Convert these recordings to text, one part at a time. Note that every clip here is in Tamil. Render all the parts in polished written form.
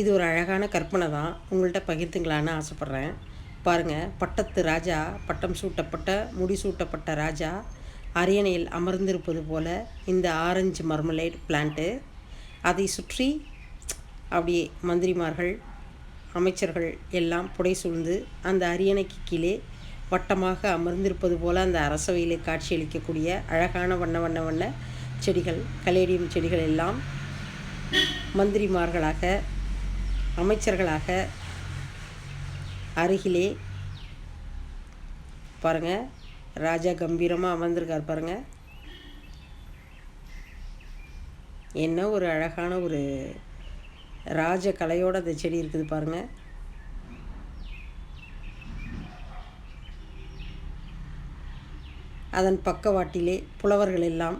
இது ஒரு அழகான கற்பனை தான், உங்கள்கிட்ட பகிர்ந்துங்களான்னு ஆசைப்பட்றேன். பாருங்கள், பட்டத்து ராஜா, பட்டம் சூட்டப்பட்ட முடிசூட்டப்பட்ட ராஜா அரியணையில் அமர்ந்திருப்பது போல் இந்த ஆரஞ்சு மர்மலேட் பிளான்ட்டு. அதை சுற்றி அப்படியே மந்திரிமார்கள், அமைச்சர்கள் எல்லாம் புடை சூழ்ந்து அந்த அரியணைக்கு கீழே வட்டமாக அமர்ந்திருப்பது போல் அந்த அரசவையிலே காட்சியளிக்கக்கூடிய அழகான வண்ண வண்ண வண்ண செடிகள், கலேடியம் செடிகள் எல்லாம் மந்திரிமார்களாக, அமைச்சர்களாக அருகிலே பாருங்கள், ராஜா கம்பீரமாக அமர்ந்திருக்கார் பாருங்கள். என்ன ஒரு அழகான ஒரு ராஜ கலையோடு அந்த செடி இருக்குது பாருங்கள். அதன் பக்கவாட்டிலே புலவர்கள் எல்லாம்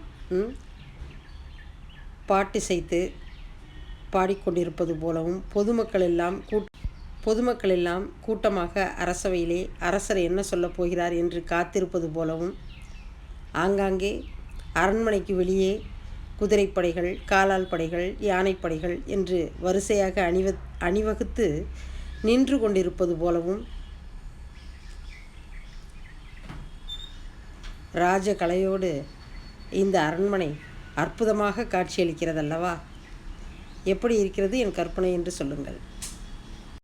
பாட்டிசைத்து பாடிக்கொண்டிருப்பது போலவும் பொதுமக்கள் எல்லாம் கூட்டமாக அரசவையிலே அரசர் என்ன சொல்லப் போகிறார் என்று காத்திருப்பது போலவும், ஆங்காங்கே அரண்மனைக்கு வெளியே குதிரைப்படைகள், காலால் படைகள், யானைப்படைகள் என்று வரிசையாக அணிவகுத்து நின்று கொண்டிருப்பது போலவும் ராஜகலையோடு இந்த அரண்மனை அற்புதமாக காட்சியளிக்கிறதல்லவா? எப்படி இருக்கிறது என் கற்பனை என்று சொல்லுங்கள்.